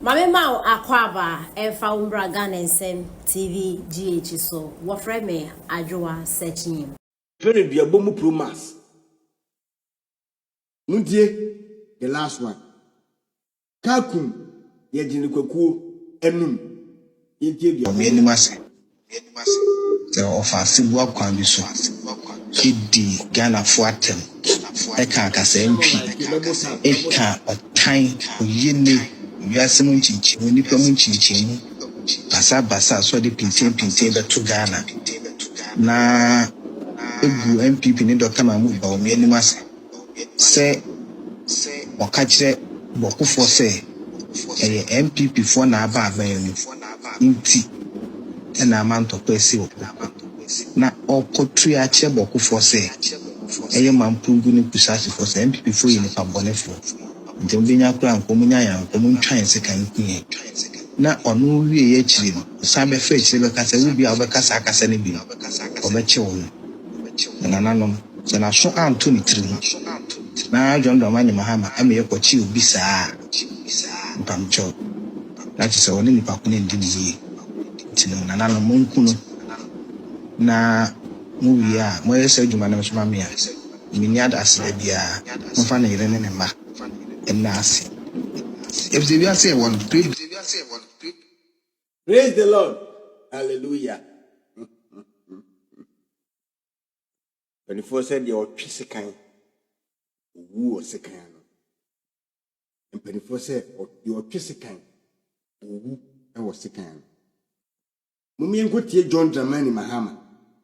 Mame Mao Akwaba Efa Umbra Ghana TV GH so wofre me adwoa searching. Very Duabo promas. Mudie the last one. Kakum ye jinikwaku enum. Ye die Yenimase. The offensive work can be so. Kidi Ghana for atem. Eka kasa MP. Eka otan oyene. Wiase mu nchichi, onipa mu nchichi. Basa so de pinten beto Ghana. Na egu MPP ni Dr. Mahmoud ba yenimase. Se okachire bokufo se MPP for na aba aban nti na amanto kwesi oku na okotu ya che bokufo se eye mampungu ni kusasi for se MPP for yi ni pabonefo nti obinya kura nkomunya ya nkomuntwan se kan kunye na onu wie ye chiri no sabe fe chiri be kasa wi bia obekasa akasa ne bi obeche wo na nanom se na so Anthony tiri na jondo mani mahama ame yekochi obi saa mpamcho na chise woni ni pakune ndi ni tino na nanom monkuno na movie a mo yesa adwuma na msoma me a minyada asle bia mfa na yire ne ma enna ase if you say one praise the Lord. Hallelujah. 24 said your physical woo second. And 24 said your physical woo and was second. Mummy and good John Dramani Mahama.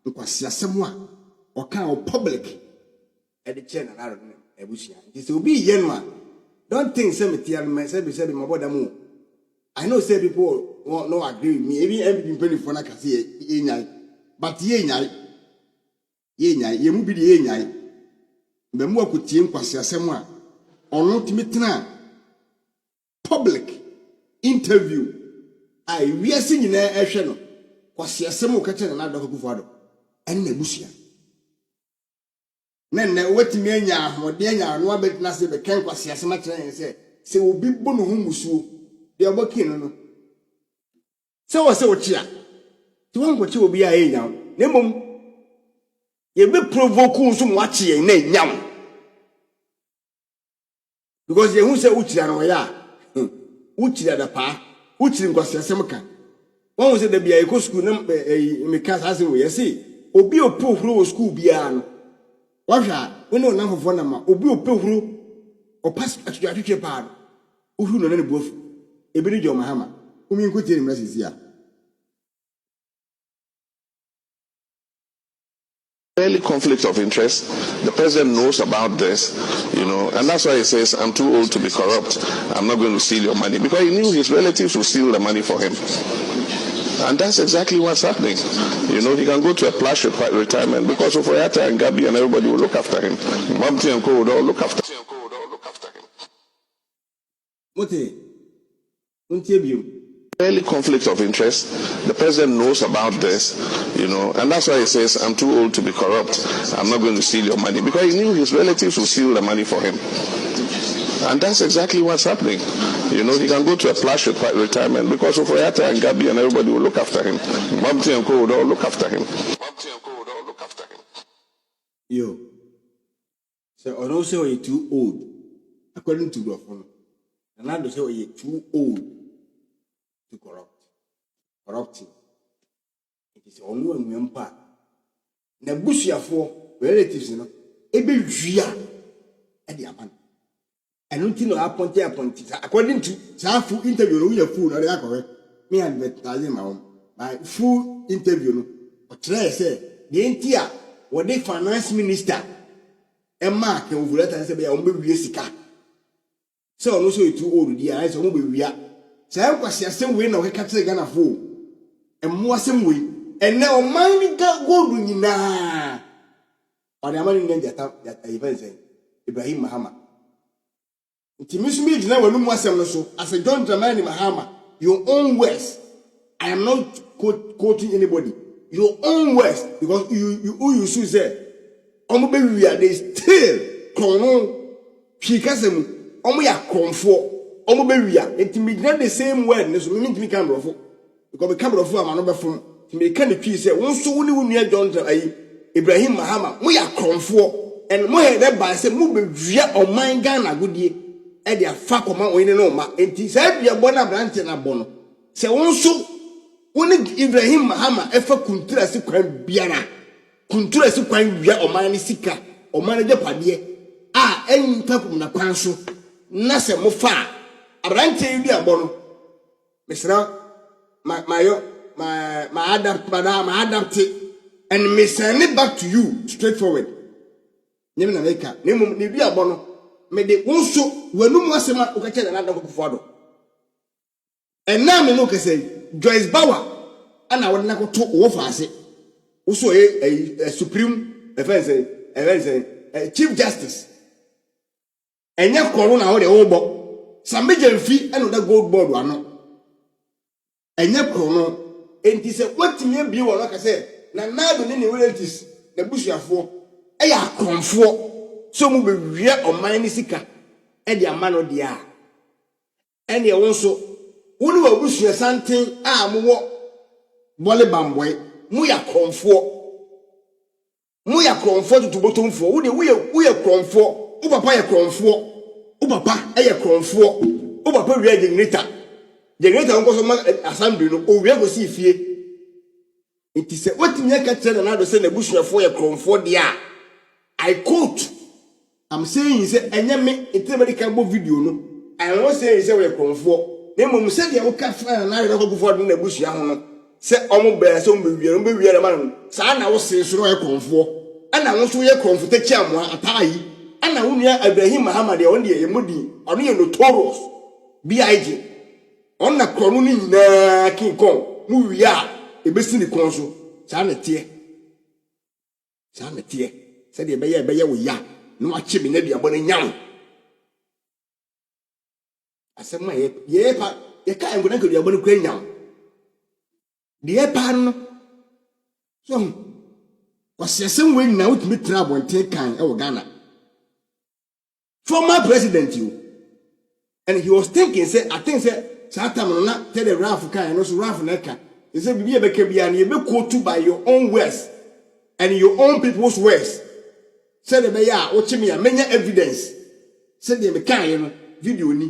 Because someone or kind of public at the channel. I don't know. This will be Yenwa. Don't think cemetery and myself said in my body. I know say people won't no agree with me. Even everything penny for like I say, but ye mu be the ye. The more could team kwasi assemwa. Or not meeting public interview. We are singing a channel. Kwasi assemwa catching another good and Nebusia. Then what me or Dania, no bet nasi the can kwasi assemwa and say, will be bono humusu. They are working on. So I say what ya. To one what you will be a now. Nemum. You be provoking some watching name now. Because you who say Uchi and Oya. Uchi at the pa. Uchi was a semakan. One was at the Biaco school in the cast as we see. Obi o poor school bian. Washa, we know enough of one number. Obi o poor or pass at your teacher pad. Who know any both. Ebiri jo mahama umi nkuti message ya Early conflict of interest. The president knows about this, and that's why he says, I'm too old to be corrupt. I'm not going to steal your money. Because he knew his relatives would steal the money for him. And that's exactly what's happening. He can go to a plush retirement because of Ay3ka and Gabi and everybody will look after him. Mamti and Co would all look after him. Early conflict of interest. The president knows about this, and that's why he says, I'm too old to be corrupt. I'm not going to steal your money. Because he knew his relatives would steal the money for him. And that's exactly what's happening. He can go to a plush retirement because of Ay3ka and Gabi and everybody will look after him. Mamti and Co would all look after him. Yo. So I don't say you're too old. According to Grofon. And I don't say you're too old to corrupting. It is only when we empire. Nebusia for relatives, ebe via at the man. I don't think no appointed. According to full interview, we are full, or they are correct. Me advertising my full interview. But try say the entire what the finance minister and Mark and over that say, I'm going to so no so too old, dear. I saw we are. So I was the same way now. We catch the Ghana fool, and more same way. And now mine got gold in na. Or the man in that event saying Ibrahim Mahama. Intimus me now when more same so as a John Dramani Mahama. Your own words. I am not quoting anybody. Your own words because you should say. We are they still. She kasem. Ya konfo omo be wia enti me gyina the same word ne so me ntimi kan brofo because me kan brofo ama no be fom ti me kan twi se won so woni wonua John ayi Ibrahim Mahama mo ya kronfo and mo he de ba se mo be wia oman Ghana godie e de afa koma woni no ma enti sa bia bo na branch na bo no se won so woni Ibrahim Mahama e fa kuntura si kwan biara kuntura si kwan wia oman ni sika oman de pade en takum na kwan so na se mo fa abrante yi abo no mesra my adapt and me send it back to you straightforward nyem na meka nemum ne bi abo no me de wonso wanum asema o ka che na adam ko do and na me no ka say Joyce Bauer ana wona ko to wo faase wo so supreme chief justice enya koro na wo de wo bo sambeje mfi eno da gold board ano enya koro no enti se watime bi wo no ka say na nado ne ne relatives na busuafo eya akonfo so mu be wie oman ni sika e de amano dia ene wo so woni wa busua santen a mo wo bole bamboy mu ya kronfo tutubotomfo wo de wo ye kronfo wo papa ye kronfo wo papa eye kronfo wo papa wie generator nko so ma assembly no o wie go si fie enti se wotime ka tere na do se na busuafo ye kronfo dia I quote I'm saying say enye me intermediate bo video no I won say say we kronfo na mum se dia wo ka fa na re ko gufo na busua ho no se omo be se omo be wiere ma no sa na wo se soro ye kronfo ana wo so ye kronfo te chiamoa atai ana wo nua Ibrahim Muhammad ye won de ye mudi ono ye notorious big onna krono ni nyina king kong mu wia ebesi ni kon so sa na tie se de be ye wo ya no achi me na duabo na nyam asema ye pa ye ka ngona ka duabo no kwa nyam de pa no so kwasiasem we nyina wotumi tra abonten kan e wo Ghana former president you and he was thinking say I think say Satam na tell the Ralph kan no so Ralph na ka he say bibi e be ka bia na ye be quote by your own words and your own people's words say the be ya wo chimi ya menya evidence say the me kan no video ni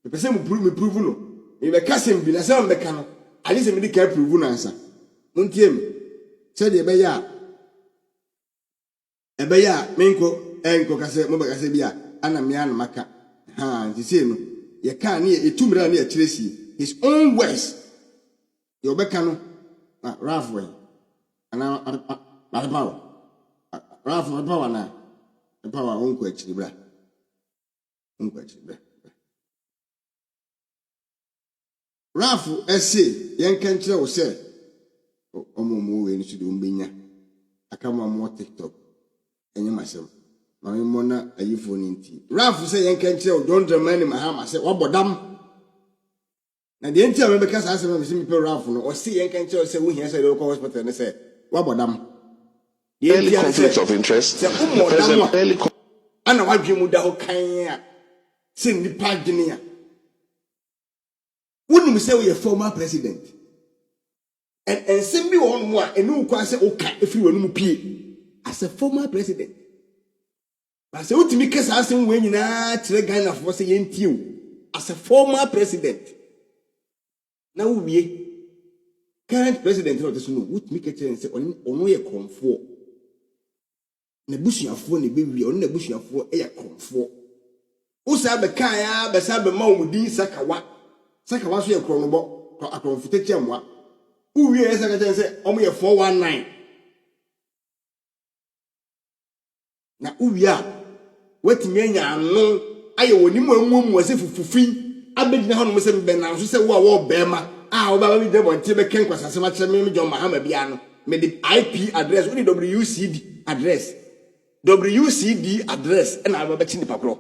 me pese me prove no me be ka sem bi na say me ka no ali se me di ka prove no ansa montie me say the be ya menko enko ka say mo be ka say bia ana me an maka ha nti say no ye kan ne etumira ne akiresi his own words ye obeka no Ralph way ana power Ralph power na power onko akiribra Ralph ese yen kan kire wo se omomo we ni sudu mbenya akama mo TikTok enye masem na mo na ayifo ni nti Ralph se yen kan kire wo don dramani Mahama se wabodam na de nti ambe ka sa se me pe Ralph no o se yen kan kire se wo hia se go hospital ne se wabodam Early conflict of interest. The president early ana wadwemu da ho kan a se nipa dwene a wonim se we former president and sembi won mo a enu kwa se oka efiri wanum pie as a former president ba se utimi kesa asem we nyina kire Ghana fo se yentie as a former president na wie current president no teso no utimi kire se ono ye konfo na busuafo ne be wie ono na busuafo e ye konfo usa be kan ya be sa be ma omudi sakawa so ye kro no bo akonfo te chiamwa uwie ye saka se omo ye 419 na uwie a watimi anya anu aye woni mu amuamu ase fufufi abedina hono se be na so se wo be ma wo baba bi de bonte be ken kwasase ma kire me John Mahama bia no me the IP address we WCD address and I be chini pakro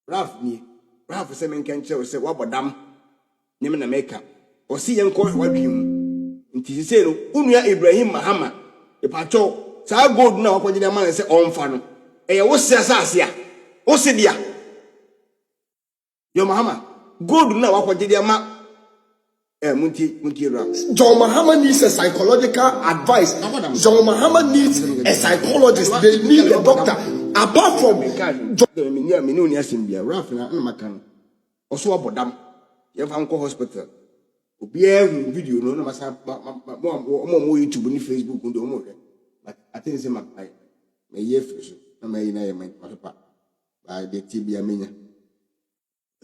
Ralph se men kan kire se wabodam nyem na meka o si yen ko wadwim nti se no unua Ibrahim Mahama e pacho sa gold na wakogye man se onfa no what's Sasia? What's it dia? Your Mahama, good now, what did your ma? Munti Ram. John Mahama needs a psychological advice. John Mahama needs a psychologist. They need a doctor. Apart from also about them, you have Uncle Hospital. Video, no, more YouTube and Facebook, but I think it's my year fish. I may not by the TB Amina.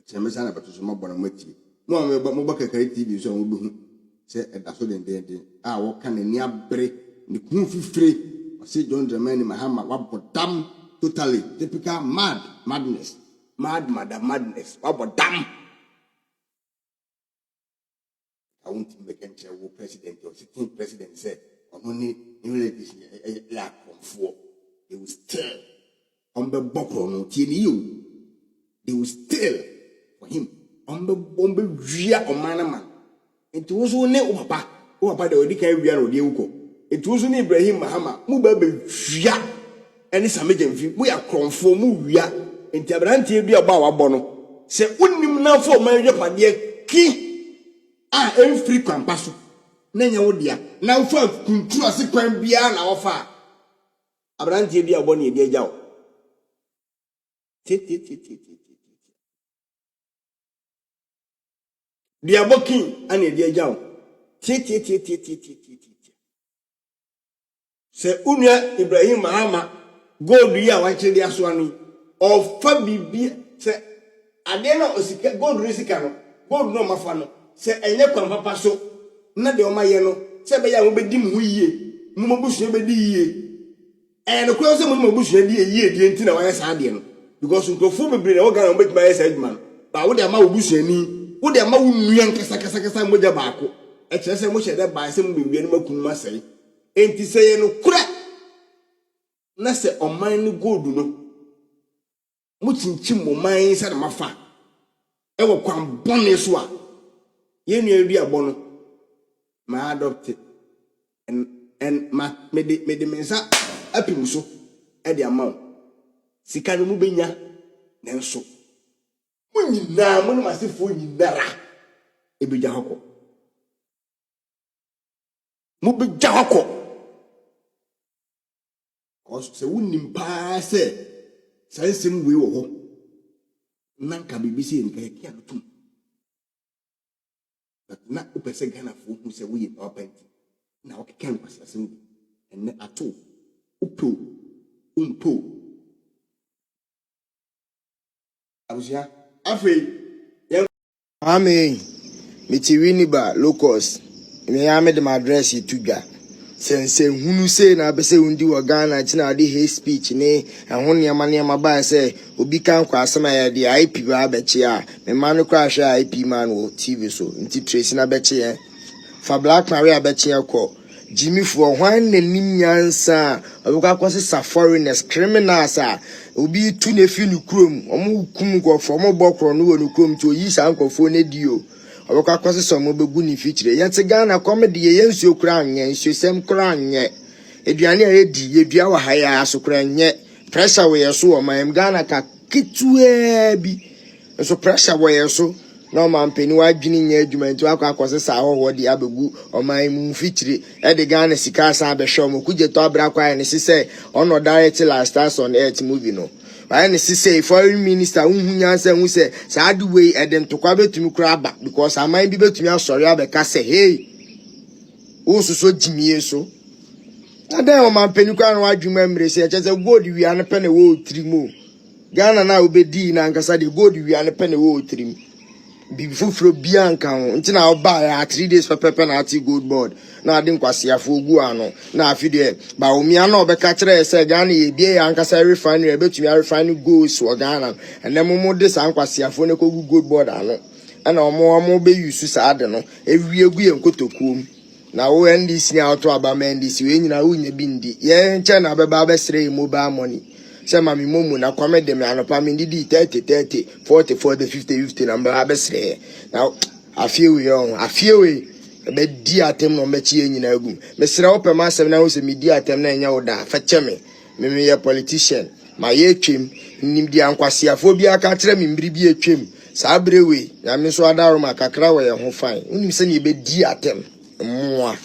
Chamberson about to some more with you. No, but Mobaka TV so will say at the sudden day. I walk can near break the Kunfi free. I say, John Germain, Mahama, what damn totally typical madness. Madness. What damn. I want to make a president or sitting president said, only this lack of four. They will still on the bottle no you. They will still for him on the bomb via or man. It was only Papa, who about the Odika Rian or Diuko. It was only Ibrahim Mahama, Mubabe via and it's a major. We are conform Muvia in Tabranti about Bono. Say, wouldn't now for my Japan key. Every free campasso. Nanya wodia. Now for kuntua se kwan bia na ofa. Abrantie bia boni dia jaw. Dia bokin ane dia jaw. Se unya Ibrahim Mahama gold ya wanche dia so ani. Ofa bibia se ade na osika gold risika no. Gold no mafa no. Se enye kwa papa so na de o maye no se be ya wo bedi mu yie mu mabusu be di yie no kwa se mu mabusu di yie di enti na wa sa de no because nkofo bebre na wo ga na bet ma yesa aduma ba wo de ma wo busu ani wo de ma wo nuan kasa moja baako e kire se mo hye ba se mu bebre no makun ma sei enti se ye no kura na se oman ni gold no mu chinchim mo man se na mafa e wo kwan bone so a you know, be a bono. My adopted and my made the mensa apimuso at the amount. Sikano Mubenya, then so. When you now, one must have for you, Dara. Ebijahoko Mubijahoko. Cause the winning pass, says him we were home. None can be busy in Kayakian. But not a person can afford who say we are painting. Now I can't pass assembly. And at all. Umpo. I was here. Afraid. Amen. Mitiwiniba locals. Me ame de address you tuga. Sense hunu say na be say undi wa Ghana tina de hate speech ne ehon niam ba say obi kan kwa asema ya de IP ba beche a me man no kwa hwe IP man wo TV so nti trace na beche fa Black Maria beche ko Jimmy for hwan nanim nyansa obukwa kwose foreigners criminals a obi tu ne fi nu krom omo kum ko fo omo bokro no wo nu krom to yi sa nkofo ne dio obukwa kwose so mo begu ni fichire yente Ghana comedy ye nsuo kura anye nsuo sem kura anye eduane a edi yedua wa haya asokura anye pressure we yeso o man Ghana ka kitue bi so pressure we yeso no man peni wa dwini nya adwuma nti akwa akwose sa hoho de abegu o man mu fichire e de Ghana sika sa abehwe mo kuje to abra kwa ne sise ono direct last stars on earth movie no and say foreign minister unhunya say hu say sad way eden to kwa betumi kura ba because aman bi betumi asori abeka say hey wo so jimie so adan o man peni kwa no adwuma mre say che gold wi an pe ne wo trimo Ghana na obedi na nkasa de gold wi an pe ne wo trim bi fufuro bianka ho ntina oba ya 3 days pepe na ati gold board na ade nkwasiafo ogu ano na afide ba omia na obeka kire say Ghana ye bie ya nkasa refinery betumi refine gold so Ghana ene momo de sa nkwasiafo ne kogu gold board ano ana omo be use sa ade no ewie egu ye nkotokuom na wo NDC ni auto aba NDC we nyina wo nya bindi ye nche na beba abesre mobile money se mami momu na kwame de me anopa me ndidi 30 40 50 number abesre now afie we be di atem no mechi nyina agum mesre wo pema asem na wo se me di atem na nya wo da fa cheme me ye politician ma ye twem nim di ankwasiafo bi aka kire me mbiri bi etwem saa brewe nyame so adaro ma kakra we ye ho fan unim se ne be di atem mmoa